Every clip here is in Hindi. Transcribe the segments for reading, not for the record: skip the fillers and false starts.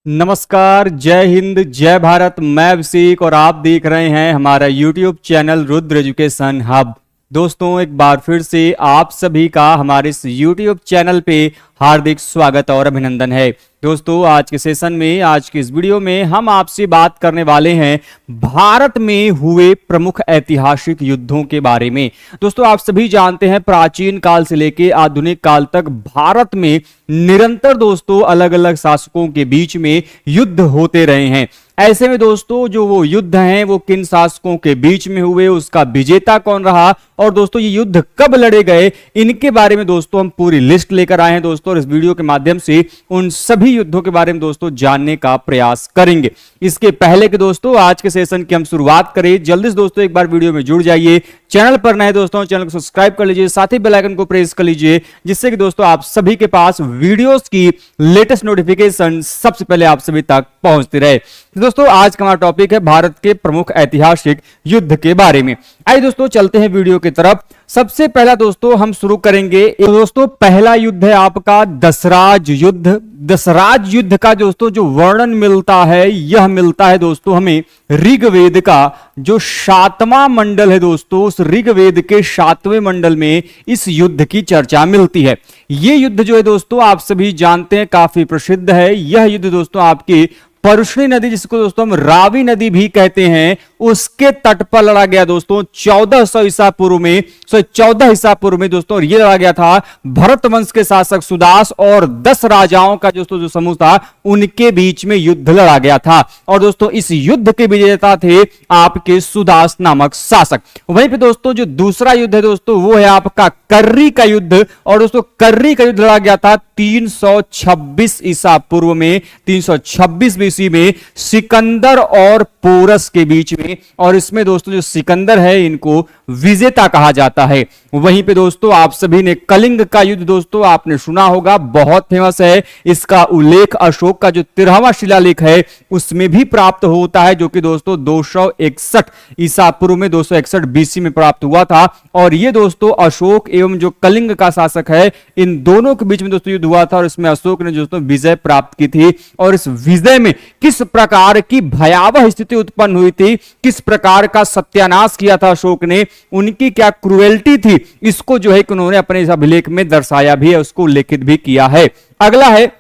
नमस्कार, जय हिंद, जय भारत। मैं अभिषेक और आप देख रहे हैं हमारा YouTube channel Rudra education hub. दोस्तों, एक बार फिर से आप सभी का हमारे इस यूट्यूब चैनल पे हार्दिक स्वागत और अभिनंदन है। दोस्तों, आज के सेशन में, आज की इस वीडियो में हम आपसे बात करने वाले हैं भारत में हुए प्रमुख ऐतिहासिक युद्धों के बारे में। दोस्तों, आप सभी जानते हैं प्राचीन काल से लेकर आधुनिक काल तक भारत में निरंतर दोस्तों अलग अलग शासकों के बीच में युद्ध होते रहे हैं। ऐसे में दोस्तों जो वो युद्ध हैं वो किन शासकों के बीच में हुए, उसका विजेता कौन रहा और दोस्तों ये युद्ध कब लड़े गए, इनके बारे में दोस्तों हम पूरी लिस्ट लेकर आए हैं दोस्तों। और इस वीडियो के माध्यम से उन सभी युद्धों के बारे में दोस्तों जानने का प्रयास करेंगे। इसके पहले के दोस्तों आज के सेशन की हम शुरुआत करें, जल्दी से दोस्तों एक बार वीडियो में जुड़ जाइए। चैनल पर नए दोस्तों चैनल को सब्सक्राइब कर लीजिए, साथ ही बेल आइकन को प्रेस कर लीजिए, जिससे कि दोस्तों आप सभी के पास वीडियोस की लेटेस्ट नोटिफिकेशन सबसे पहले आप सभी तक पहुंचती रहे। तो दोस्तों आज का हमारा टॉपिक है भारत के प्रमुख ऐतिहासिक युद्ध के बारे में। आइए दोस्तों चलते हैं वीडियो की तरफ। सबसे पहला दोस्तों हम शुरू करेंगे। दोस्तों पहला युद्ध है आपका दसराज युद्ध। दसराज युद्ध का दोस्तों जो वर्णन मिलता है, यह मिलता है दोस्तों हमें ऋग्वेद का जो 7वां मंडल है दोस्तों, उस ऋग्वेद के 7वें मंडल में इस युद्ध की चर्चा मिलती है। यह युद्ध जो है दोस्तों आप सभी जानते हैं काफी प्रसिद्ध है। यह युद्ध दोस्तों आपकी परुष्णी नदी, जिसको दोस्तों हम रावी नदी भी कहते हैं, उसके तट पर लड़ा गया दोस्तों 1400 ईसा पूर्व में, 14 ईसा पूर्व में दोस्तों। और ये लड़ा गया था भरत वंश के शासक सुदास और 10 राजाओं का दोस्तों जो समूह था उनके बीच में युद्ध लड़ा गया था। और दोस्तों इस युद्ध के विजेता थे आपके सुदास नामक शासक। वहीं पे दोस्तों जो दूसरा युद्ध है दोस्तों वो है आपका कर्री का युद्ध। और दोस्तों कर्री का युद्ध लड़ा गया था 326 ईसा पूर्व में, 326 बीसी में सिकंदर और पोरस के बीच में। और इसमें दोस्तों जो सिकंदर है इनको विजेता कहा जाता है। वहीं पे दोस्तों आप सभी ने कलिंग का युद्ध दोस्तों आपने सुना होगा, बहुत फेमस है। इसका उल्लेख अशोक का जो 13वां शिलालेख है उसमें भी प्राप्त होता है, जो कि दोस्तों 261 ईसा पूर्व में 261 बीसी में प्राप्त हुआ था। और ये दोस्तों अशोक एवं जो कलिंग का शासक है इन दोनों के बीच में दोस्तों युद्ध हुआ था। और इसमें अशोक ने दोस्तों विजय प्राप्त की थी। और इस विजय में किस प्रकार की भयावह स्थिति उत्पन्न हुई थी, किस प्रकार का सत्यानाश किया था अशोक ने, उनकी क्या क्रूएल्टी थी, इसको जो है कि उन्होंने अपने इस अभिलेख में दर्शाया भी है, उसको उल्लेखित भी किया है। अगला है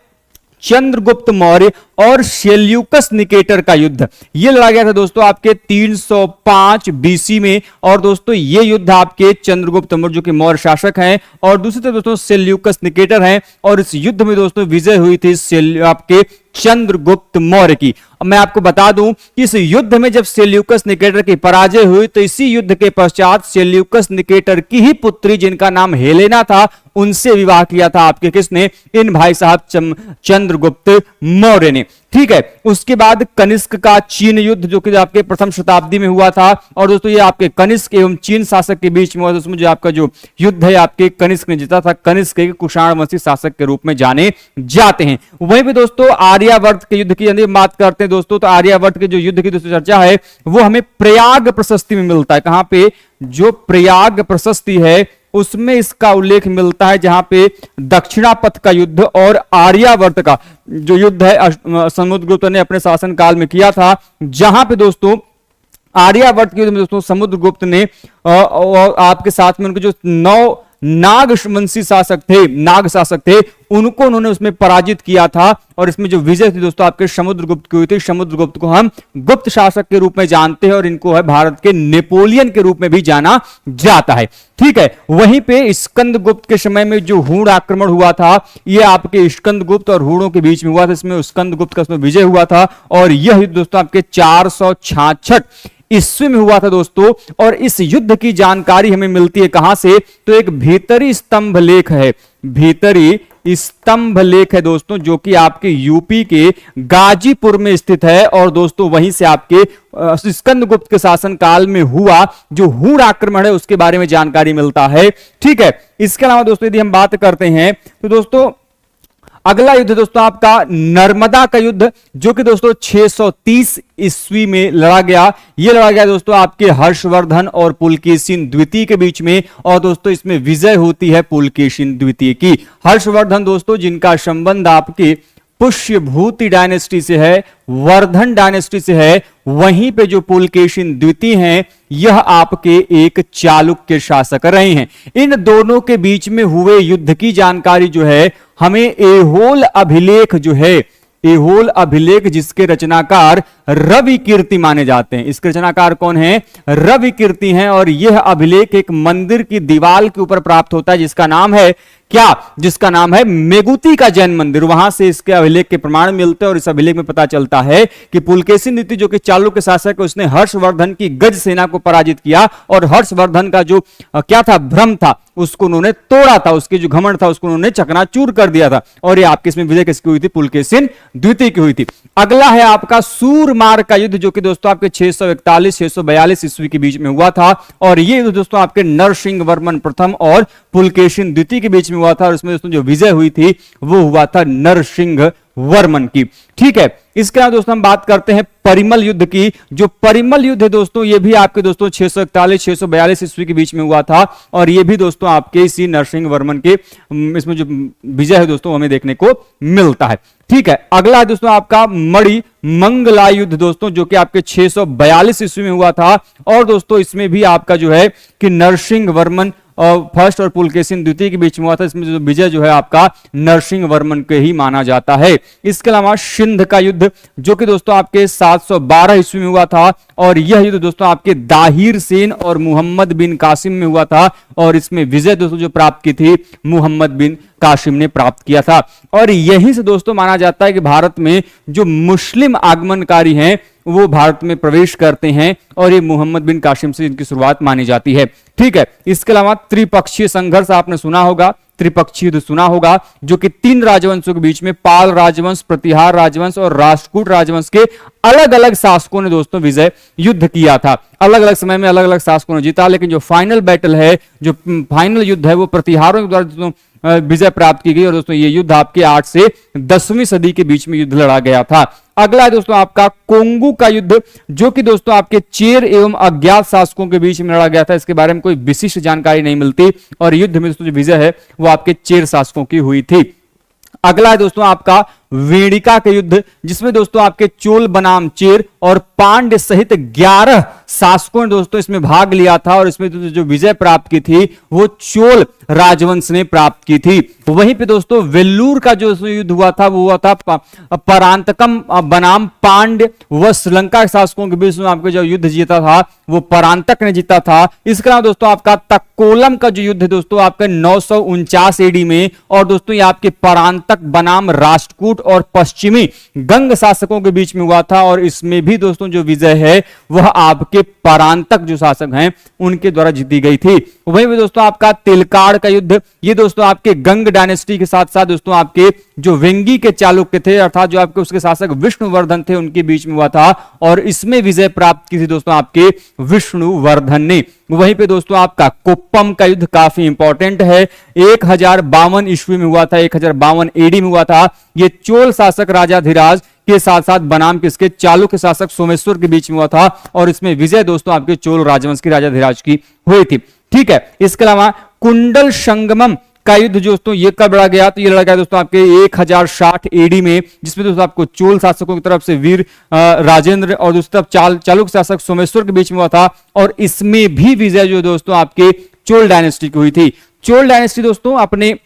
चंद्रगुप्त मौर्य और सेल्यूकस निकेटर का युद्ध। यह लड़ा गया था दोस्तों आपके 305 बीसी में। और दोस्तों ये युद्ध आपके चंद्रगुप्त मौर्य जो कि मौर्य शासक हैं और दूसरी तरफ दोस्तों सेल्यूकस निकेटर हैं। और इस युद्ध में दोस्तों विजय हुई थी आपके चंद्रगुप्त मौर्य की। अब मैं आपको बता दूं कि इस युद्ध में जब सेल्यूकस निकेटर की पराजय हुई तो इसी युद्ध के पश्चात सेल्यूकस निकेटर की ही पुत्री जिनका नाम हेलेना था उनसे विवाह किया था आपके किसने, इन भाई साहब चंद्रगुप्त मौर्य ने। ठीक है, उसके बाद कनिष्क का चीन युद्ध जो कि आपके प्रथम शताब्दी में हुआ था। और दोस्तों ये आपके कनिष्क एवं चीन शासक के बीच में हुआ। उसमें जो आपका जो युद्ध है आपके कनिष्क ने जीता था। कनिष्क के कुषाण वंशी शासक के रूप में जाने जाते हैं। वहीं पे दोस्तों आर्यावर्त के युद्ध की यदि बात करते हैं दोस्तों, तो आर्यावर्त के जो युद्ध की दोस्तों चर्चा है वो हमें प्रयाग प्रशस्ति में मिलता है। कहां पे, जो प्रयाग प्रशस्ति है उसमें इसका उल्लेख मिलता है, जहां पे दक्षिणापथ का युद्ध और आर्यावर्त का जो युद्ध है समुद्रगुप्त ने अपने शासनकाल में किया था। जहां पे दोस्तों आर्यावर्त के युद्ध में दोस्तों समुद्रगुप्त ने आपके साथ में उनके जो 9 नाग वंशी शासक थे, नाग शासक थे, उनको उन्होंने उसमें पराजित किया था। और इसमें जो विजय थी दोस्तों आपके समुद्रगुप्त की हुई थी। समुद्रगुप्त को हम गुप्त शासक के रूप में जानते हैं और इनको है भारत के नेपोलियन के रूप में भी जाना जाता है। ठीक है, वहीं पे स्कंदगुप्त के समय में जो हूण आक्रमण हुआ था ये आपके स्कंदगुप्त और हूणों के बीच में हुआ था। इसमें स्कंदगुप्त का इसमें विजय हुआ था। और यह युद्ध दोस्तों आपके 466 ईस्वी में हुआ था दोस्तों। और इस युद्ध की जानकारी हमें मिलती है कहां से, तो एक भीतरी स्तंभ लेख है, भीतरी स्तंभ लेख है दोस्तों, जो कि आपके यूपी के गाजीपुर में स्थित है। और दोस्तों वहीं से आपके स्कंदगुप्त के शासनकाल में हुआ जो हूण आक्रमण है उसके बारे में जानकारी मिलता है। ठीक है, इसके अलावा दोस्तों यदि हम बात करते हैं तो दोस्तों अगला युद्ध दोस्तों आपका नर्मदा का युद्ध, जो कि दोस्तों 630 ईस्वी में लड़ा गया। यह लड़ा गया दोस्तों आपके हर्षवर्धन और पुलकेशिन द्वितीय के बीच में। और दोस्तों इसमें विजय होती है पुलकेशिन द्वितीय की। हर्षवर्धन दोस्तों जिनका संबंध आपके पुष्यभूति डायनेस्टी से है, वर्धन डायनेस्टी से है। वहीं पे जो पुलकेशिन द्वितीय हैं, यह आपके एक चालुक्य शासक रहे हैं। इन दोनों के बीच में हुए युद्ध की जानकारी जो है हमें ऐहोल अभिलेख जो है, ऐहोल अभिलेख जिसके रचनाकार रवि कीर्ति माने जाते हैं। इसके रचनाकार कौन है? रवि कीर्ति हैं। और यह अभिलेख एक मंदिर की दीवार के ऊपर प्राप्त होता है जिसका नाम है क्या? जिसका नाम है मेगुती का जैन मंदिर। वहां से इसके अभिलेख के प्रमाण मिलते हैं और इस अभिलेख में पता चलता है कि पुलकेशिन द्वितीय जो कि चालुक्य शासक है, उसने हर्षवर्धन की गज सेना को पराजित किया और हर्षवर्धन का जो क्या था, भ्रम था, उसको उन्होंने तोड़ा था, उसके जो घमंड था उसको उन्होंने चकनाचूर कर दिया था। और ये आपकी इसमें विजय किसकी हुई थी? पुलकेशिन द्वितीय की हुई थी। अगला है आपका सूरमार्ग का युद्ध, जो कि दोस्तों आपके 641-642 ईस्वी के बीच में हुआ था। और ये युद्ध दोस्तों आपके नरसिंह वर्मन प्रथम और पुलकेशिन द्वितीय के बीच में हुआ था। और इसमें दोस्तों जो विजय हुई थी वो हुआ था नरसिंह वर्मन की। ठीक है, इसके बाद दोस्तों हम बात करते हैं परिमल युद्ध की। जो परिमल युद्ध है दोस्तों, ये भी आपके दोस्तों 641-642 ईस्वी के बीच में हुआ था। और ये भी दोस्तों आपके इसी नरसिंह वर्मन के इसमें जो विजय है दोस्तों हमें देखने को मिलता है। ठीक है, अगला है दोस्तों आपका मणि मंगला युद्ध दोस्तों, जो कि आपके 642 ईस्वी में हुआ था। और दोस्तों इसमें भी आपका जो है कि नरसिंह वर्मन और फर्स्ट और पुलकेशिन द्वितीय के बीच में हुआ था। इसमें जो विजय जो है आपका नरसिंह वर्मन के ही माना जाता है। इसके अलावा सिंध का युद्ध, जो कि दोस्तों आपके 712 ईस्वी में हुआ था। और यह युद्ध दोस्तों आपके दाहिर सेन और मुहम्मद बिन कासिम में हुआ था। और इसमें विजय दोस्तों जो प्राप्त की थी मुहम्मद बिन कासिम ने प्राप्त किया था। और यहीं से दोस्तों माना जाता है कि भारत में जो मुस्लिम आगमनकारी हैं वो भारत में प्रवेश करते हैं। और ये मुहम्मद बिन कासिम से इनकी शुरुआत मानी जाती है। ठीक है, इसके अलावा त्रिपक्षीय संघर्ष आपने सुना होगा, त्रिपक्षीय युद्ध सुना होगा, जो कि 3 राजवंशों के बीच में पाल राजवंश, प्रतिहार राजवंश और राष्ट्रकूट राजवंश के अलग अलग शासकों ने दोस्तों विजय युद्ध किया था। अलग अलग समय में अलग अलग शासकों ने जीता, लेकिन जो फाइनल बैटल है, जो फाइनल युद्ध है, वो प्रतिहारों के द्वारा दोस्तों विजय प्राप्त की गई। और दोस्तों ये युद्ध आपके 8 से 10वीं सदी के बीच में युद्ध लड़ा गया था। अगला है दोस्तों आपका कोंगू का युद्ध, जो कि दोस्तों आपके चेर एवं अज्ञात शासकों के बीच में लड़ा गया था। इसके बारे में कोई विशिष्ट जानकारी नहीं मिलती। और युद्ध में दोस्तों जो विजय है वो आपके चेर शासकों की हुई थी। अगला है दोस्तों आपका वेणिका के युद्ध, जिसमें दोस्तों आपके चोल बनाम चेर और पांड्य सहित 11 शासकों ने दोस्तों इसमें भाग लिया था। और इसमें जो विजय प्राप्त की थी वो चोल राजवंश ने प्राप्त की थी। वहीं पे दोस्तों वेल्लूर का जो युद्ध हुआ था वो हुआ था परांतकम बनाम पांड्य व श्रीलंका के शासकों के बीच में आपके जो युद्ध जीता था वो परांतक ने जीता था। इसके अलावा दोस्तों आपका तक्कोलम का जो युद्ध है दोस्तों आपका 949 एडी में। और दोस्तों ये आपके परांतक बनाम राष्ट्रकूट और पश्चिमी गंग शासकों के बीच में हुआ था। और इसमें भी दोस्तों जो विजय है वह आपके परांतक जो शासक हैं उनके द्वारा जीती गई थी। वहीं भी दोस्तों आपका तिलकाड़ का युद्ध, ये दोस्तों आपके गंग डायनेस्टी के साथ साथ दोस्तों आपके जो वेंगी के चालुक्य थे, अर्थात जो आपके उसके शासक विष्णुवर्धन थे, उनके बीच में हुआ था। और इसमें विजय प्राप्त की थी दोस्तों आपके विष्णुवर्धन ने। वहीं पे दोस्तों आपका कुप्पम का युद्ध काफी इंपॉर्टेंट है, 1052 ईस्वी में हुआ था, 1052 एडी में हुआ था। ये चोल शासक राजाधिराज के साथ साथ बनाम किसके? चालुक्य शासक सोमेश्वर के बीच में हुआ था। और इसमें विजय दोस्तों आपके चोल राजवंश की राजाधिराज की हुई थी। ठीक है, इसके अलावा कुंडल संगमम का युद्ध दोस्तों ये कब लड़ा गया? तो ये लड़ा गया दोस्तों आपके 1060 एडी में, जिसमें दोस्तों आपको चोल शासकों की तरफ से वीर राजेंद्र और दूसरी तरफ चालुक्य शासक सोमेश्वर के बीच में हुआ था। और इसमें भी विजय जो दोस्तों आपके चोल डायनेस्टी की हुई थी। चोल डायनेस्टी दोस्तों अपने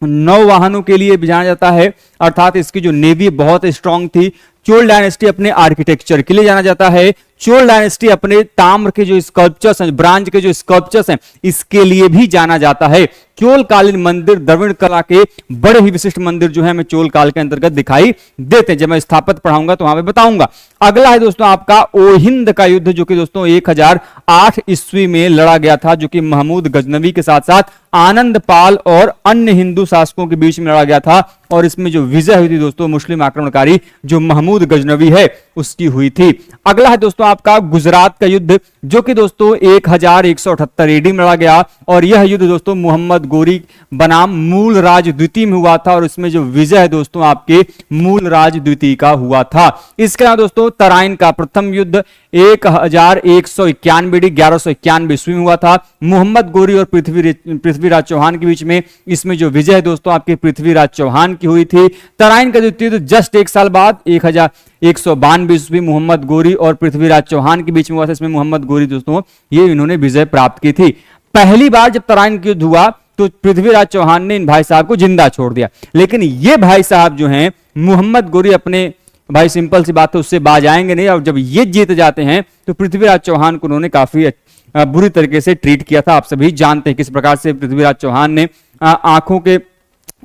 नौवाहनों के लिए भी जाना जाता है, अर्थात इसकी जो नेवी बहुत स्ट्रांग थी। चोल डायनेस्टी अपने आर्किटेक्चर के लिए जाना जाता है। चोल डायनेस्टी अपने ताम्र के जो स्कल्पचर्स हैं, ब्रांज के जो स्कल्पचर्स हैं, इसके लिए भी जाना जाता है। चोल कालीन मंदिर द्रविड़ कला के बड़े ही विशिष्ट मंदिर जो है हमें चोल काल के अंतर्गत दिखाई देते हैं। जब मैं स्थापत्य पढ़ाऊंगा तो वहां पे बताऊंगा। अगला है दोस्तों आपका ओहिंद का युद्ध, जो कि दोस्तों 1008 ईस्वी में लड़ा गया था, जो कि महमूद गजनवी के साथ साथ आनंद पाल और अन्य हिंदू शासकों के बीच में लड़ा गया था। और इसमें जो विजय हुई थी दोस्तों मुस्लिम आक्रमणकारी जो महमूद गजनवी है उसकी हुई थी। अगला है दोस्तों आपका गुजरात का युद्ध, जो कि दोस्तों 1178 एडी में लड़ा गया। और यह युद्ध दोस्तों मोहम्मद गोरी बनाम मूलराज द्वितीय में हुआ था। और इसमें जो विजय है दोस्तों आपके मूलराज द्वितीय का हुआ था। इसके अलावा दोस्तों तराइन का प्रथम युद्ध 1191 एडी 1191 ईस्वी में हुआ था, मोहम्मद गोरी और पृथ्वीराज चौहान के बीच में। इसमें जो विजय है दोस्तों आपके पृथ्वीराज चौहान की हुई थी। तराइन का द्वितीय युद्ध जस्ट एक साल बाद 1192 ईस्वी मोहम्मद गोरी और पृथ्वीराज चौहान के बीच में हुआ था। इसमें मोहम्मद गोरी दोस्तों ये इन्होंने विजय प्राप्त की थी। पहली बार जब तराइन का युद्ध हुआ तो पृथ्वीराज चौहान ने इन भाई साहब को जिंदा छोड़ दिया, लेकिन ये भाई साहब जो हैं मोहम्मद गोरी अपने भाई सिंपल सी बात है उससे बाज आएंगे नहीं, और जब ये जीत जाते हैं तो पृथ्वीराज चौहान को उन्होंने काफी बुरी तरीके से ट्रीट किया था। आप सभी जानते हैं किस प्रकार से पृथ्वीराज चौहान ने आंखों के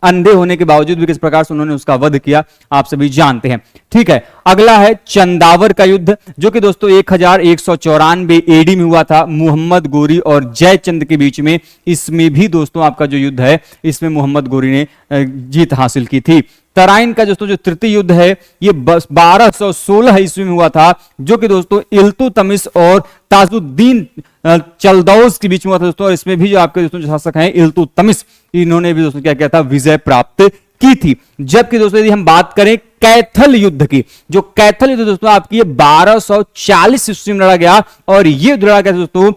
अंधे होने के बावजूद भी किस प्रकार से उन्होंने उसका वध किया, आप सभी जानते हैं। ठीक है, अगला है चंदावर का युद्ध, जो कि दोस्तों 1194 एडी में हुआ था मोहम्मद गोरी और जयचंद के बीच में। इसमें भी दोस्तों आपका जो युद्ध है इसमें मोहम्मद गोरी ने जीत हासिल की थी। तराइन का दोस्तों जो तृतीय युद्ध है ये 1216 ईस्वी में हुआ था, जो कि दोस्तों इल्तुतमिश और ताजुद्दीन चलदौस के बीच में हुआ था दोस्तों। और इसमें भी जो आपके दोस्तों जो शासक हैं इल्तुतमिश, इन्होंने भी दोस्तों क्या किया था, विजय प्राप्त की थी। जबकि दोस्तों यदि हम बात करें कैथल युद्ध की, जो कैथल युद्ध दोस्तों आपकी 1240 ईस्वी में लड़ा गया, और ये युद्ध लड़ा गया दोस्तों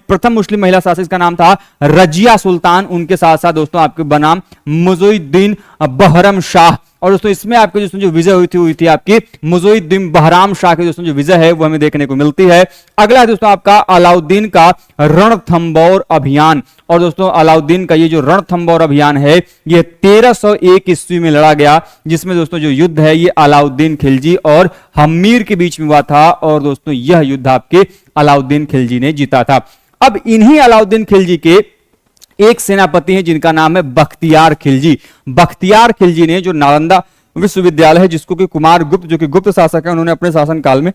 प्रथम मुस्लिम महिला शासक का नाम था रजिया सुल्तान, उनके साथ साथ दोस्तों आपके बनाम मुइजुद्दीन बहरम शाह। और दोस्तों इसमें आपके दोस्तों जो विजय हुई थी आपकी मुइजुद्दीन बहराम शाह की दोस्तों जो विजय है वो हमें देखने को मिलती है। अगला है दोस्तों आपका अलाउद्दीन का रणथंबोर अभियान। और दोस्तों अलाउद्दीन का ये जो रणथंबोर अभियान है ये 1301 ईस्वी में लड़ा गया, जिसमें दोस्तों जो युद्ध है ये अलाउद्दीन खिलजी और हमीर के बीच में हुआ था। और दोस्तों यह युद्ध आपके अलाउद्दीन खिलजी ने जीता था। अब इन्हीं अलाउद्दीन खिलजी के एक सेनापति हैं जिनका नाम है बख्तियार खिलजी। बख्तियार खिलजी ने जो नालंदा विश्वविद्यालय है, जिसको कि कुमार गुप्त जो कि गुप्त शासक है उन्होंने अपने शासनकाल में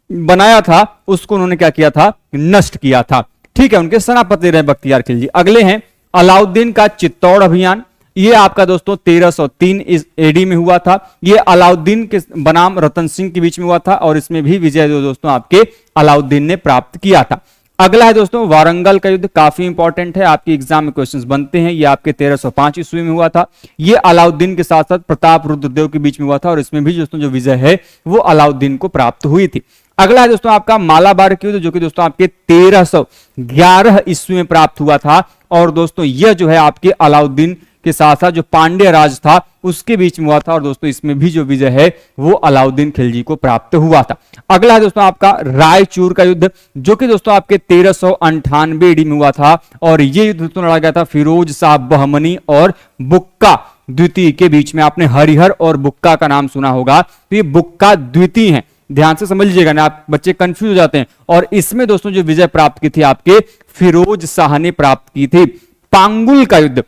बनाया था, उसको उन्होंने क्या किया था, नष्ट किया था। ठीक है, उनके सेनापति रहे बख्तियार खिलजी। अगले हैं अलाउद्दीन का चित्तौड़ अभियान। ये आपका दोस्तों 1303 एडी में हुआ था। ये अलाउद्दीन के बनाम रतन सिंह के बीच में हुआ था, और इसमें भी विजय दोस्तों आपके अलाउद्दीन ने प्राप्त किया था। अगला है दोस्तों वारंगल का युद्ध, काफी इंपॉर्टेंट है, आपके एग्जाम में क्वेश्चंस बनते हैं। ये आपके 1305 ईस्वी में हुआ था। ये अलाउद्दीन के साथ साथ प्रताप रुद्रदेव के बीच में हुआ था, और इसमें भी दोस्तों जो विजय है वो अलाउद्दीन को प्राप्त हुई थी। अगला है दोस्तों आपका मालाबार का युद्ध, जो कि दोस्तों आपके 1311 ईस्वी में प्राप्त हुआ था। और दोस्तों यह जो है आपके अलाउद्दीन के साथ साथ जो पांड्य राज था उसके बीच में हुआ था, और दोस्तों इसमें भी जो विजय है वो अलाउद्दीन खिलजी को प्राप्त हुआ था। अगला है दोस्तों आपका रायचूर का युद्ध, जो कि दोस्तों आपके 1398 ईडी में हुआ था, और ये युद्ध दोस्तों लड़ा गया था फिरोज शाह बहमनी और बुक्का द्वितीय के बीच में। आपने हरिहर और बुक्का का नाम सुना होगा, तो ये बुक्का द्वितीय है, ध्यान से समझ लीजिएगा ना, आप बच्चे कंफ्यूज हो जाते हैं। और इसमें दोस्तों जो विजय प्राप्त की थी आपके फिरोज शाह ने प्राप्त की थी। पांगुल का युद्ध,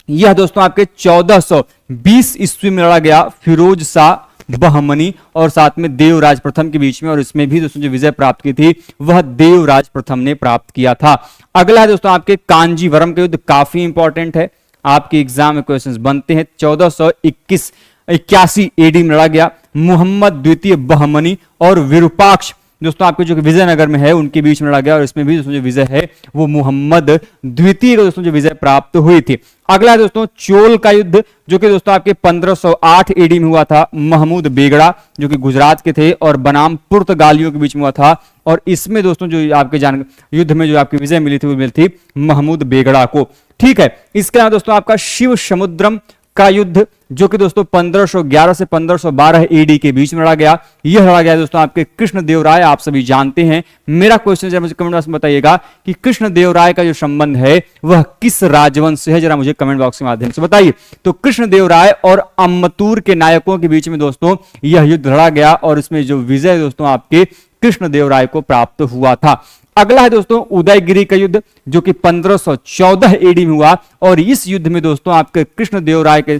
यह दोस्तों आपके 1420 ईस्वी में लड़ा गया फिरोज शाह बहमनी और साथ में देवराज प्रथम के बीच में, और इसमें भी दोस्तों जो विजय प्राप्त की थी वह देवराज प्रथम ने प्राप्त किया था। अगला है दोस्तों आपके कांजीवरम का युद्ध, काफी इंपॉर्टेंट है, आपके एग्जाम में क्वेश्चंस बनते हैं। 1481 एडी में लड़ा गया मोहम्मद द्वितीय बहमनी और विरूपाक्ष दोस्तों आपके जो विजयनगर में है उनके बीच में लड़ा गया, और इसमें भी दोस्तों जो विजय है वो मोहम्मद द्वितीय को दोस्तों जो विजय प्राप्त हुई थी। अगला है दोस्तों चोल का युद्ध, जो कि दोस्तों आपके 1508 एडी में हुआ था। महमूद बेगड़ा जो कि गुजरात के थे और बनाम पुर्तगालियों के बीच में हुआ था, और इसमें दोस्तों जो आपके युद्ध में जो आपकी विजय मिली थी वो मिली थी महमूद बेगड़ा को। ठीक है, इसके अलावा दोस्तों आपका शिव समुद्रम का युद्ध, जो कि दोस्तों 1511 से 1512 एडी के बीच में लड़ा गया। यह लड़ा गया दोस्तों आपके कृष्णदेवराय, आप सभी जानते हैं। मेरा क्वेश्चन जरा मुझे कमेंट बॉक्स में बताइएगा कि कृष्णदेवराय का जो संबंध है वह किस राजवंश से है, जरा मुझे कमेंट बॉक्स के माध्यम से बताइए। तो कृष्णदेवराय और अम्बतूर के नायकों के बीच में दोस्तों यह युद्ध लड़ा गया, और इसमें जो विजय दोस्तों आपके कृष्णदेवराय को प्राप्त हुआ था। अगला है दोस्तों उदयगिरी का युद्ध, जो कि 1514 एडी में हुआ, और इस युद्ध में दोस्तों आपके कृष्णदेवराय के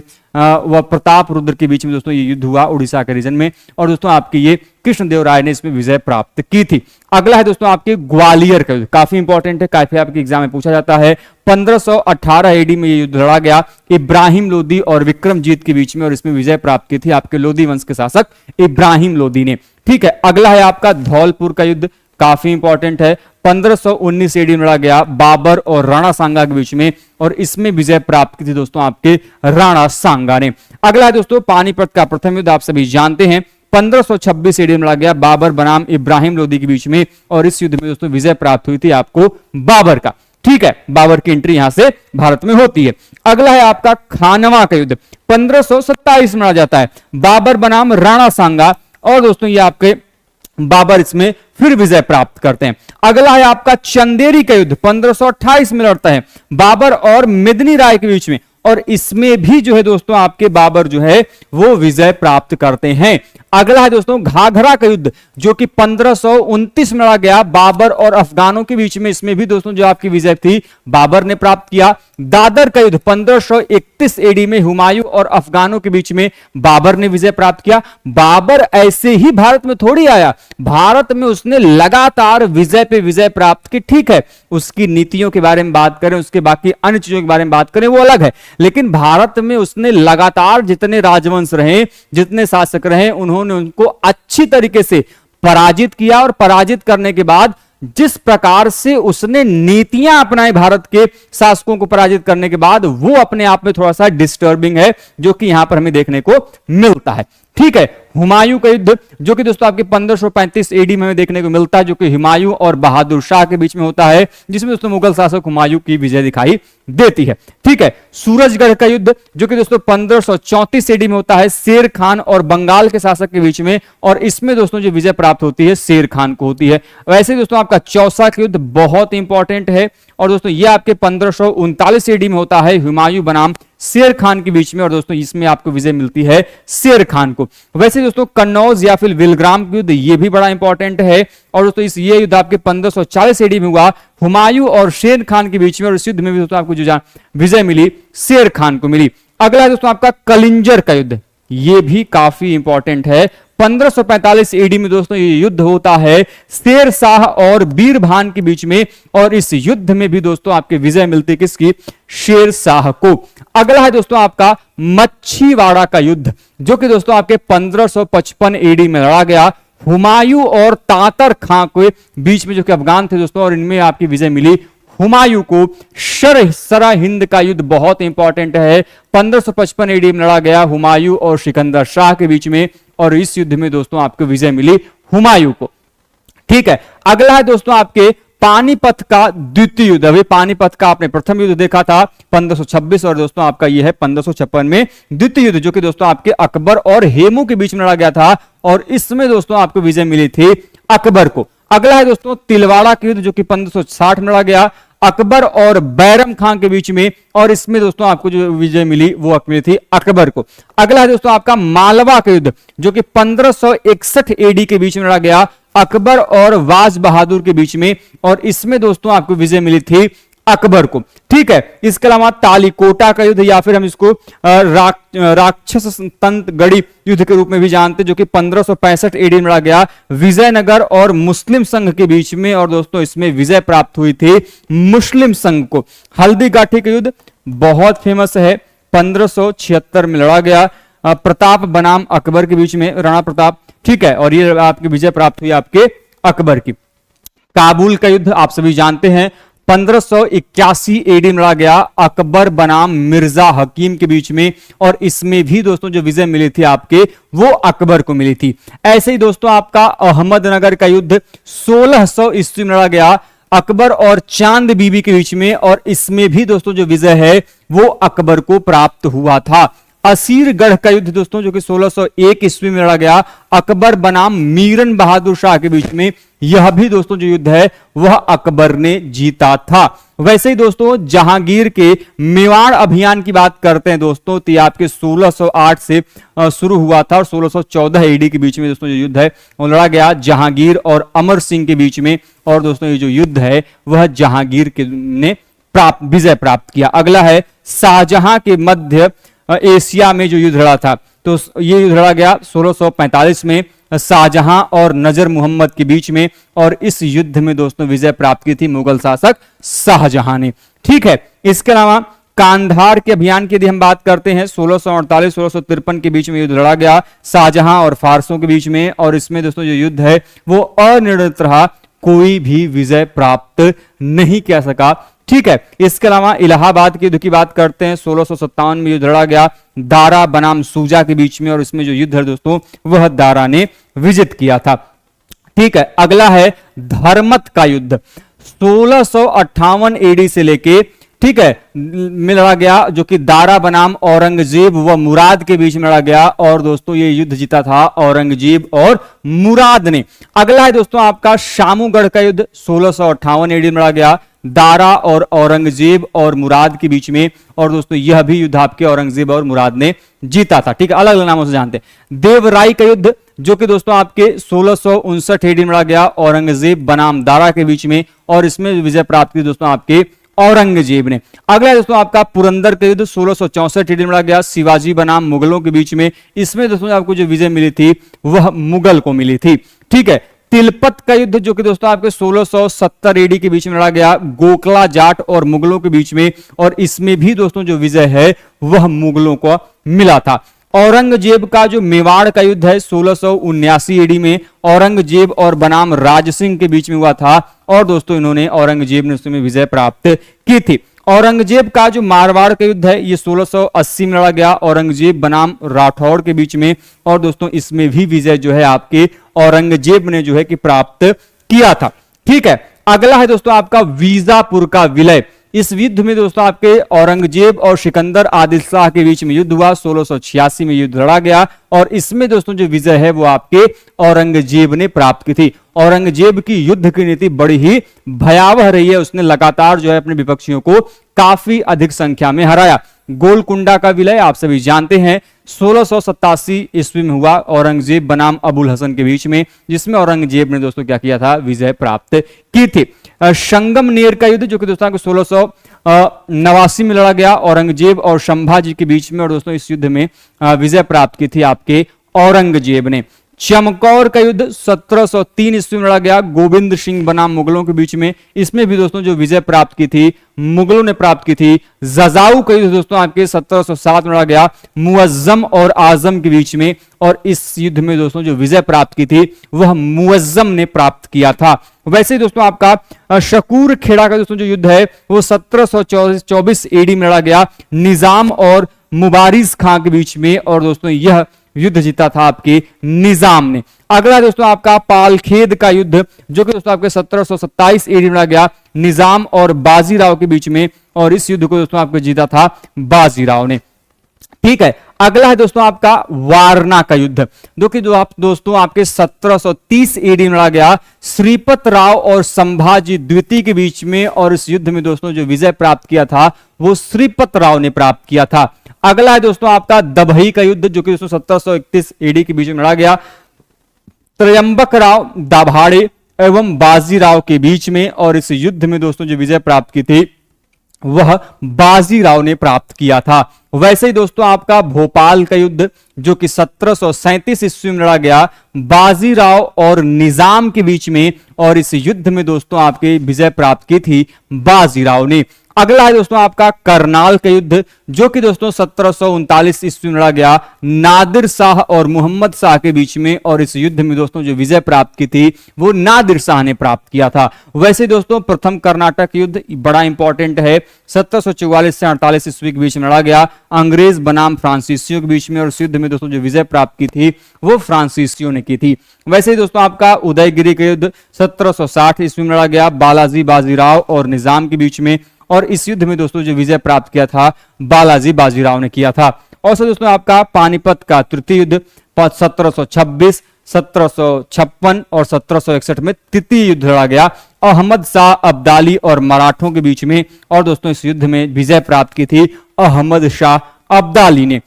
व प्रताप रुद्र के बीच में दोस्तों ये युद्ध हुआ उड़ीसा के रीजन में, और दोस्तों आपके ये कृष्णदेवराय ने इसमें विजय प्राप्त की थी। अगला है दोस्तों आपके ग्वालियर का युद्ध, काफी इंपॉर्टेंट है, काफी आपके एग्जाम में पूछा जाता है। 1518 एडी में ये युद्ध लड़ा गया इब्राहिम लोदी और विक्रमजीत के बीच में, और इसमें विजय प्राप्त की थी आपके लोदी वंश के शासक इब्राहिम लोदी ने। ठीक है, अगला है आपका धौलपुर का युद्ध, काफी इंपॉर्टेंट है। 1519 एडी में लड़ा गया बाबर और राणा सांगा के बीच में, और इसमें विजय प्राप्त की थी दोस्तों आपके राणा सांगा ने। अगला है दोस्तों पानीपत का प्रथम युद्ध, आप सभी जानते हैं। 1526 एडी में लड़ा गया बाबर बनाम इब्राहिम लोदी के बीच में, और इस युद्ध में दोस्तों विजय प्राप्त हुई थी आपको बाबर का। ठीक है, बाबर की एंट्री यहां से भारत में होती है। अगला है आपका खानवा का युद्ध, 1527 में लड़ा जाता है। बाबर बनाम राणा सांगा, और दोस्तों ये आपके बाबर इसमें फिर विजय प्राप्त करते हैं। अगला है आपका चंदेरी का युद्ध, 1528 में लड़ता है बाबर और मेदिनी राय के बीच में, और इसमें भी जो है दोस्तों आपके बाबर जो है वो विजय प्राप्त करते हैं। अगला है दोस्तों घाघरा का युद्ध, जो कि 1529 में लड़ा गया बाबर और अफगानों के बीच में, इसमें भी दोस्तों जो आपकी विजय थी बाबर ने प्राप्त किया। दादर का युद्ध 1531 एडी में हुमायूं और अफगानों के बीच में बाबर ने विजय प्राप्त किया। बाबर ऐसे ही भारत में थोड़ी आया, भारत में उसने लगातार विजय पे विजय प्राप्त की। ठीक है, उसकी नीतियों के बारे में बात करें, उसके बाकी अन्य चीजों के बारे में बात करें वो अलग है, लेकिन भारत में उसने लगातार जितने राजवंश रहे, जितने शासक रहे, उन्होंने उनको अच्छी तरीके से पराजित किया, और पराजित करने के बाद जिस प्रकार से उसने नीतियां अपनाई भारत के शासकों को पराजित करने के बाद, वो अपने आप में थोड़ा सा डिस्टर्बिंग है, जो कि यहां पर हमें देखने को मिलता है। ठीक है, हुमायूं का युद्ध जो कि दोस्तों आपके 1535 एडी में हमें देखने को मिलता है, जो कि हुमायूं और बहादुर शाह के बीच में होता है, जिसमें दोस्तों मुगल शासक हुमायूं की विजय दिखाई देती है। ठीक है, सूरजगढ़ का युद्ध जो कि दोस्तों 1534 एडी में होता है शेर खान और बंगाल के शासक के बीच में, और इसमें दोस्तों जो विजय प्राप्त होती है शेर खान को होती है। वैसे दोस्तों आपका चौसा का युद्ध बहुत इंपॉर्टेंट है, और दोस्तों ये आपके 1539 एडी में होता है हुमायूं बनाम शेर खान के बीच में, और दोस्तों इसमें आपको विजय मिलती है शेर खान को। वैसे दोस्तों कन्नौज या फिर विलग्राम का युद्ध ये भी बड़ा इंपॉर्टेंट है, और दोस्तों ये युद्ध आपके 1540 एडी में हुआ हुमायूं और शेर खान के बीच में, और इस युद्ध में भी दोस्तों आपको जो विजय मिली शेर खान को मिली। अगला है दोस्तों आपका कलिंजर का युद्ध, ये भी काफी इंपॉर्टेंट है। 1545 एडी में दोस्तों ये युद्ध होता है शेर शाह और बीरभान के बीच में, और इस युद्ध में भी दोस्तों आपके विजय मिलती है किसकी? शेर शाह को। अगला है दोस्तों आपका मच्छीवाड़ा का युद्ध, जो कि दोस्तों आपके 1555 एडी में लड़ा गया हुमायूं और तातर खां के बीच में, जो कि अफगान थे दोस्तों, और इनमें आपकी विजय मिली हुमायूं को। सरा हिंद का युद्ध बहुत इंपॉर्टेंट है, 1555 एडी में लड़ा गया हुमायूं और सिकंदर शाह के बीच में, और इस युद्ध में दोस्तों आपको विजय मिली हुमायूं को। ठीक है, अगला है दोस्तों आपके पानीपत का द्वितीय युद्ध। अभी पानीपत का आपने प्रथम युद्ध देखा था 1526, और दोस्तों आपका यह है 1556 में द्वितीय युद्ध, जो कि दोस्तों आपके अकबर और हेमू के बीच में लड़ा गया था, और इसमें दोस्तों आपको विजय मिली थी अकबर को। अगला है दोस्तों तिलवाड़ा का युद्ध, जो कि 1560 में लड़ा गया अकबर और बैरम खां के बीच में, और इसमें दोस्तों आपको जो विजय मिली वो मिली थी अकबर को। अगला है दोस्तों आपका मालवा का युद्ध, जो कि 1561 एडी के बीच में लड़ा गया अकबर और वाज बहादुर के बीच में, और इसमें दोस्तों आपको विजय मिली थी अकबर को। ठीक है, इसके अलावा तालीकोटा का युद्ध, या फिर हम इसको राक्षस तंतगढ़ी युद्ध के रूप में भी जानते हैं, जो कि 1565 एडी में लड़ा गया विजयनगर और मुस्लिम संघ के बीच में, और दोस्तों इसमें विजय प्राप्त हुई थी मुस्लिम संघ को। हल्दीघाटी का युद्ध बहुत फेमस है, 1576 में लड़ा गया प्रताप बनाम अकबर के बीच में, राणा प्रताप। ठीक है, और ये आपकी विजय प्राप्त हुई आपके अकबर की। काबुल का युद्ध आप सभी जानते हैं, 1581 एडी में लड़ा गया अकबर बनाम मिर्जा हकीम के बीच में, और इसमें भी दोस्तों जो विजय मिली थी आपके वो अकबर को मिली थी। ऐसे ही दोस्तों आपका अहमदनगर का युद्ध 1600 ईस्वी में लड़ा गया अकबर और चांद बीबी के बीच में, और इसमें भी दोस्तों जो विजय है वो अकबर को प्राप्त हुआ था। असीरगढ़ का युद्ध दोस्तों, जो कि 1601 ईस्वी में लड़ा गया अकबर बनाम मीरन बहादुर शाह के बीच में, यह भी दोस्तों जो युद्ध है वह अकबर ने जीता था। वैसे ही दोस्तों जहांगीर के मेवाड़ अभियान की बात करते हैं दोस्तों, तो ये आपके 1608 से शुरू हुआ था, और 1614 एडी के बीच में दोस्तों जो युद्ध है वो लड़ा गया जहांगीर और अमर सिंह के बीच में, और दोस्तों ये जो युद्ध है वह जहांगीर ने विजय प्राप्त किया। अगला है शाहजहां के मध्य एशिया में जो युद्ध लड़ा था, तो ये युद्ध लड़ा गया 1645 में शाहजहां और नजर मोहम्मद के बीच में, और इस युद्ध में दोस्तों विजय प्राप्त की थी मुगल शासक शाहजहां ने। ठीक है, इसके अलावा कांधार के अभियान की यदि हम बात करते हैं 1648-1653 के बीच में युद्ध लड़ा गया शाहजहां और फारसों के बीच में, और इसमें दोस्तों जो युद्ध है वो अनिर्णित रहा, कोई भी विजय प्राप्त नहीं किया सका। ठीक है, इसके अलावा इलाहाबाद के युद्ध की बात करते हैं, 1657 में युद्ध लड़ा गया दारा बनाम सूजा के बीच में, और इसमें जो युद्ध है दोस्तों वह दारा ने विजित किया था। ठीक है, अगला है धर्मत का युद्ध, 1658 एडी से लेके ठीक है, में लड़ा गया, जो कि दारा बनाम औरंगजेब व मुराद के बीच में लड़ा गया। और दोस्तों ये युद्ध जीता था औरंगजेब और मुराद ने। अगला है दोस्तों आपका शामूगढ़ का युद्ध 1658 एडी में लड़ा गया, दारा और औरंगजेब और मुराद के बीच में। और दोस्तों यह भी युद्ध आपके औरंगजेब और मुराद ने जीता था। ठीक है, अलग अलग नामों से जानते हैं। देवराई का युद्ध जो कि दोस्तों आपके 1659 एडी में लड़ा गया, औरंगजेब बनाम दारा के बीच में। और इसमें विजय प्राप्त की दोस्तों आपके औरंगजेब ने। अगला दोस्तों आपका पुरंदर का युद्ध 1664 एडी में लड़ा गया, शिवाजी बनाम मुगलों के बीच में। इसमें दोस्तों आपको जो विजय मिली थी वह मुगल को मिली थी। ठीक है, तिलपत का युद्ध जो कि दोस्तों आपके 1670 एडी के बीच में लड़ा गया, गोखला जाट और मुगलों के बीच में। और इसमें भी दोस्तों जो विजय है वह मुगलों को मिला था। औरंगजेब का जो मेवाड़ का युद्ध है 1679 एडी में, औरंगजेब और बनाम राज सिंह के बीच में हुआ था। और दोस्तों इन्होंने औरंगजेब ने उसमें विजय प्राप्त की थी। औरंगजेब का जो मारवाड़ का युद्ध है ये 1680 में लड़ा गया, औरंगजेब बनाम राठौड़ के बीच में। और दोस्तों इसमें भी विजय जो है आपके औरंगजेब ने जो है कि प्राप्त किया था। ठीक है, अगला है दोस्तों आपका वीजापुर का विलय। इस युद्ध में दोस्तों आपके औरंगजेब और सिकंदर आदिल शाह के बीच में युद्ध हुआ, 1686 में युद्ध लड़ा गया। और इसमें दोस्तों जो विजय है वो आपके औरंगजेब ने प्राप्त की थी। औरंगजेब की युद्ध की नीति बड़ी ही भयावह रही है, उसने लगातार जो है अपने विपक्षियों को काफी अधिक संख्या में हराया। गोलकुंडा का विलय आप सभी जानते हैं 1687 ईस्वी में हुआ, औरंगजेब बनाम अबुल हसन के बीच में, जिसमें औरंगजेब ने दोस्तों क्या किया था, विजय प्राप्त की थी। संगमनेर का युद्ध जो कि दोस्तों 1689 में लड़ा गया, औरंगजेब और संभाजी के बीच में। और दोस्तों इस युद्ध में विजय प्राप्त की थी आपके औरंगजेब ने। चमकौर का युद्ध 1703 ईस्वी में लड़ा गया, गोविंद सिंह बनाम मुगलों के बीच में। इसमें भी दोस्तों जो विजय प्राप्त की थी मुगलों ने प्राप्त की थी। जजाऊ का युद्ध दोस्तों आपके 1707 में लड़ा गया, मुअज्जम और आजम के बीच में। और इस युद्ध में दोस्तों जो विजय प्राप्त की थी वह मुअज्जम ने प्राप्त किया था। वैसे ही दोस्तों आपका शकूर खेड़ा का दोस्तों जो युद्ध है वो 1724 एडी में लड़ा गया, निजाम और मुबारिज खां के बीच में। और दोस्तों यह युद्ध जीता था आपके निजाम ने। अगला दोस्तों आपका पालखेद का युद्ध जो कि दोस्तों आपके 1727 एडी में लड़ा गया, निजाम और बाजीराव के बीच में। और इस युद्ध को दोस्तों आपको जीता था बाजीराव ने। ठीक है, अगला है दोस्तों आपका वारणा का युद्ध जो कि दोस्तों आपके 1730 एडी में लड़ा गया, श्रीपत राव और संभाजी द्वितीय के बीच में। और इस युद्ध में दोस्तों जो विजय प्राप्त किया था वो श्रीपत राव ने प्राप्त किया था। अगला है दोस्तों आपका दभई का युद्ध जो कि दोस्तों 1731 एडी के बीच में लड़ा गया, त्रयंबक राव दाभाड़े एवं बाजीराव के बीच में। और इस युद्ध में दोस्तों जो विजय प्राप्त की थी वह बाजीराव ने प्राप्त किया था। वैसे ही दोस्तों आपका भोपाल का युद्ध जो कि 1737 ईस्वी में लड़ा गया, बाजीराव और निजाम के बीच में। और इस युद्ध में दोस्तों आपके विजय प्राप्त की थी बाजीराव ने। अगला है दोस्तों आपका करनाल का युद्ध जो कि दोस्तों 1739 ईस्वी में लड़ा गया, नादिर शाह और मोहम्मद शाह के बीच में। और इस युद्ध में दोस्तों जो विजय प्राप्त की थी वो नादिर शाह ने प्राप्त किया था। वैसे दोस्तों प्रथम कर्नाटक युद्ध बड़ा इंपॉर्टेंट है, 1744 से 48 ईस्वी के बीच में लड़ा गया, अंग्रेज बनाम फ्रांसीसियों के बीच में। और इस युद्ध में दोस्तों जो विजय प्राप्त की थी वो फ्रांसीसियों ने की थी। वैसे ही दोस्तों आपका उदयगिरी का युद्ध 1760 ईस्वी में लड़ा गया, बालाजी बाजीराव और निजाम के बीच में। और इस युद्ध में दोस्तों जो विजय प्राप्त किया था बालाजी बाजीराव ने किया था। और दोस्तों आपका पानीपत का तृतीय युद्ध 1726, 1756 और 1761 में तृतीय युद्ध लड़ा गया, अहमद शाह अब्दाली और मराठों के बीच में। और दोस्तों इस युद्ध में विजय प्राप्त की थी अहमद शाह अब्दाली ने।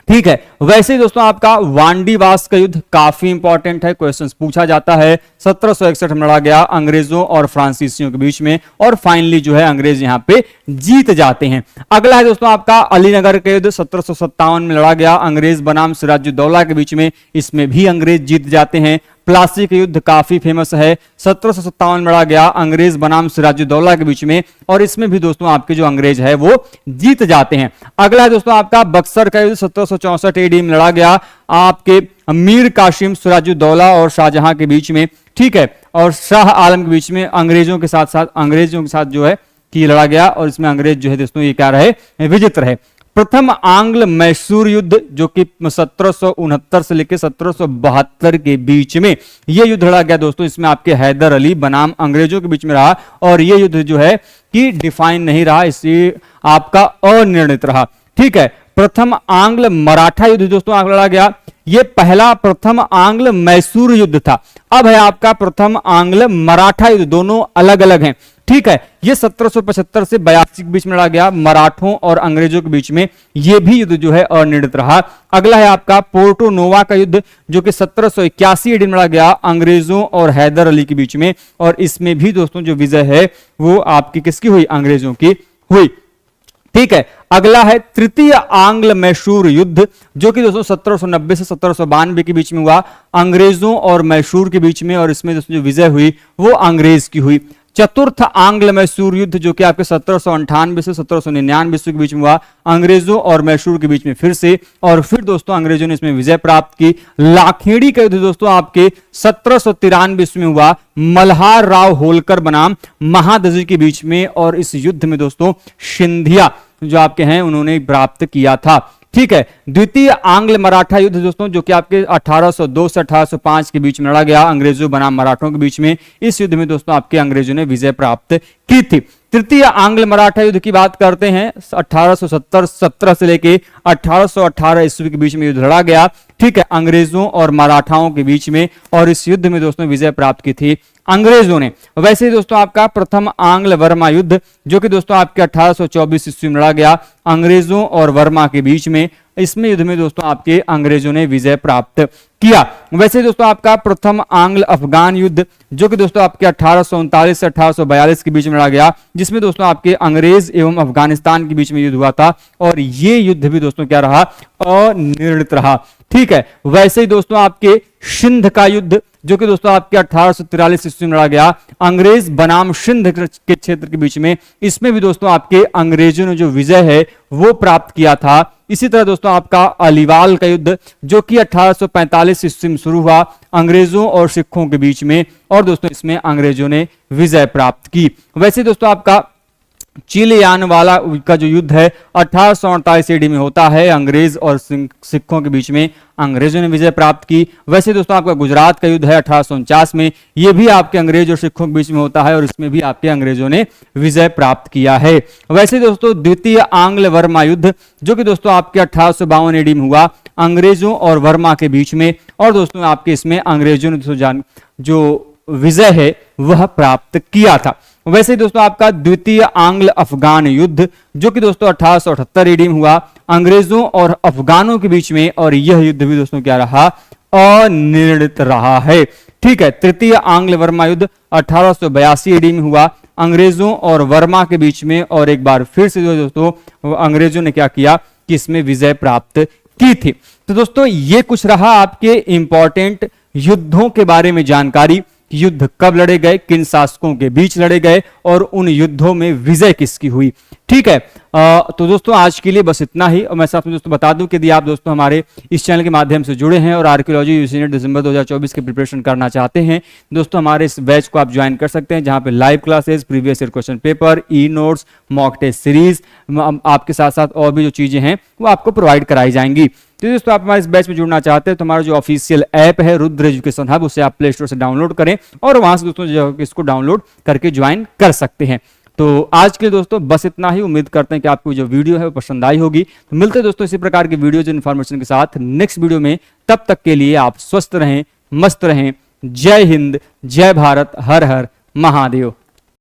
ठीक है, वैसे ही दोस्तों आपका वांडीवास का युद्ध काफी इंपॉर्टेंट है, क्वेश्चंस पूछा जाता है। 1761 में लड़ा गया अंग्रेजों और फ्रांसीसियों के बीच में। और फाइनली जो है अंग्रेज यहां पे जीत जाते हैं। अगला है दोस्तों आपका अलीनगर का युद्ध 1757 में लड़ा गया, अंग्रेज बनाम सिराजुद्दौला के बीच में। इसमें भी अंग्रेज जीत जाते हैं। प्लासी का युद्ध काफी फेमस है, 1757 में लड़ा गया, अंग्रेज बनाम सिराजुद्दौला के बीच में। और इसमें भी दोस्तों आपके जो अंग्रेज है वो जीत जाते हैं। अगला है दोस्तों आपका बक्सर का युद्ध 1764 एडी में लड़ा गया, आपके मीर कासिम सिराजुद्दौला और शाहजहां के बीच में। ठीक है, और शाह आलम के बीच में अंग्रेजों के साथ जो है कि लड़ा गया। और इसमें अंग्रेज जो है दोस्तों ये क्या रहे, विजित रहे। प्रथम आंग्ल मैसूर युद्ध जो कि 1769 से लेकर 1772 के बीच में यह युद्ध लड़ा गया दोस्तों। इसमें आपके हैदर अली बनाम अंग्रेजों के बीच में रहा और यह युद्ध जो है कि डिफाइन नहीं रहा, इसलिए आपका अनिर्णित रहा। ठीक है, प्रथम आंग्ल मराठा युद्ध दोस्तों लड़ा गया। यह पहला प्रथम आंग्ल मैसूर युद्ध था। अब है आपका प्रथम आंग्ल मराठा युद्ध, दोनों अलग अलग हैं। ठीक है, यह 1775 से 82 के बीच में लड़ा गया, मराठों और अंग्रेजों के बीच में। यह भी युद्ध जो है अनिर्णित रहा। अगला है आपका पोर्टो नोवा का युद्ध जो कि 1781 ईडी में लड़ा गया अंग्रेजों और हैदर अली के बीच में, और इसमें भी दोस्तों जो विजय है वो आपकी किसकी हुई? अंग्रेजों की हुई। ठीक है, अगला है तृतीय आंग्ल मैसूर युद्ध जो कि दोस्तों 1790 से 1792 के बीच में हुआ अंग्रेजों और मैसूर के बीच में, और इसमें दोस्तों जो विजय हुई वो अंग्रेज की हुई। चतुर्थ आंग्ल मैसूर युद्ध जो कि आपके 1798 से 1799 के बीच में हुआ अंग्रेजों और मैसूर के बीच में फिर से, और फिर दोस्तों अंग्रेजों ने इसमें विजय प्राप्त की। लाखेड़ी का युद्ध दोस्तों आपके 1793 में हुआ मल्हार राव होलकर बनाम महादजी के बीच में, और इस युद्ध में दोस्तों सिंधिया जो आपके हैं उन्होंने प्राप्त किया था। ठीक है, द्वितीय आंग्ल मराठा युद्ध दोस्तों जो कि आपके 1802 से 1805 के बीच में लड़ा गया अंग्रेजों बनाम मराठों के बीच में। इस युद्ध में दोस्तों आपके अंग्रेजों ने विजय प्राप्त की थी। तृतीय आंग्ल मराठा युद्ध की बात करते हैं, 1817 से लेके 1818 ईस्वी के बीच में युद्ध लड़ा गया। ठीक है, अंग्रेजों और मराठाओं के बीच में, और इस युद्ध में दोस्तों विजय प्राप्त की थी अंग्रेजों ने। वैसे ही दोस्तों आपका प्रथम आंग्ल वर्मा युद्ध जो कि दोस्तों आपके 1824 ईस्वी में लड़ा गया अंग्रेजों और वर्मा के बीच में। इसमें युद्ध में दोस्तों आपके अंग्रेजों ने विजय प्राप्त किया। वैसे दोस्तों आपका प्रथम आंग्ल अफगान युद्ध जो कि दोस्तों आपके 1839 से 1842 के बीच में लड़ा गया, जिसमें दोस्तों आपके अंग्रेज एवं अफगानिस्तान के बीच में युद्ध हुआ था, और ये युद्ध भी दोस्तों क्या रहा? अनिर्णित रहा। ठीक है, वैसे ही दोस्तों आपके सिंध का युद्ध जो कि दोस्तों आपके 1843 ईस्वी में लड़ा गया अंग्रेज बनाम सिंध के क्षेत्र के बीच में। इसमें भी दोस्तों आपके अंग्रेजों ने जो विजय है वो प्राप्त किया था। इसी तरह दोस्तों आपका अलीवाल का युद्ध जो कि 1845 ईस्वी में शुरू हुआ अंग्रेजों और सिखों के बीच में, और दोस्तों इसमें अंग्रेजों ने विजय प्राप्त की। वैसे दोस्तों आपका चिलियानवाला का जो युद्ध है 1848 ईडी में होता है अंग्रेज और सिखों के बीच में, अंग्रेजों ने विजय प्राप्त की। वैसे दोस्तों आपका गुजरात का युद्ध है 1849 में, यह भी आपके अंग्रेज और सिखों के बीच में होता है, और इसमें भी आपके अंग्रेजों ने विजय प्राप्त किया है। वैसे दोस्तों द्वितीय आंग्ल वर्मा युद्ध जो कि दोस्तों आपके 1852 ईडी में हुआ अंग्रेजों और वर्मा के बीच में, और दोस्तों आपके इसमें अंग्रेजों ने जो विजय है वह प्राप्त किया था। वैसे दोस्तों आपका द्वितीय आंग्ल अफगान युद्ध जो कि दोस्तों 1878 ईडी में हुआ अंग्रेजों और अफगानों के बीच में, और यह युद्ध भी दोस्तों क्या रहा? अनिर्णित रहा है। ठीक है, तृतीय आंग्ल वर्मा युद्ध 1882 ईडी में हुआ अंग्रेजों और वर्मा के बीच में, और एक बार फिर से जो दोस्तों अंग्रेजों ने क्या किया कि इसमें विजय प्राप्त की थी। तो दोस्तों ये कुछ रहा आपके इंपॉर्टेंट युद्धों के बारे में जानकारी। युद्ध कब लड़े गए, किन शासकों के बीच लड़े गए, और उन युद्धों में विजय किसकी हुई। ठीक है, तो दोस्तों आज के लिए बस इतना ही। और मैं आपको दोस्तों बता दूं कि यदि आप दोस्तों हमारे इस चैनल के माध्यम से जुड़े हैं और आर्कियोलॉजी यूजीसी नेट दिसंबर 2024 की प्रिपरेशन करना चाहते हैं, दोस्तों हमारे इस बैच को आप ज्वाइन कर सकते हैं, जहां पे live classes, previous year question paper, e notes, mock test series, आपके साथ साथ और भी जो चीजें हैं वो आपको प्रोवाइड कराई जाएंगी। तो दोस्तों आप हमारे इस बैच में जुड़ना चाहते हैं तो हमारा जो ऑफिशियल ऐप है रुद्र एजुकेशन हब, उसे आप प्ले स्टोर से डाउनलोड करें और वहां से दोस्तों इसको डाउनलोड करके ज्वाइन कर सकते हैं। तो आज के लिए दोस्तों बस इतना ही। उम्मीद करते हैं कि आपको जो वीडियो है वो पसंद आई होगी। तो मिलते हैं दोस्तों इसी प्रकार की वीडियोज इन्फॉर्मेशन के साथ नेक्स्ट वीडियो में। तब तक के लिए आप स्वस्थ रहें, मस्त रहें। जय हिंद, जय भारत, हर हर महादेव।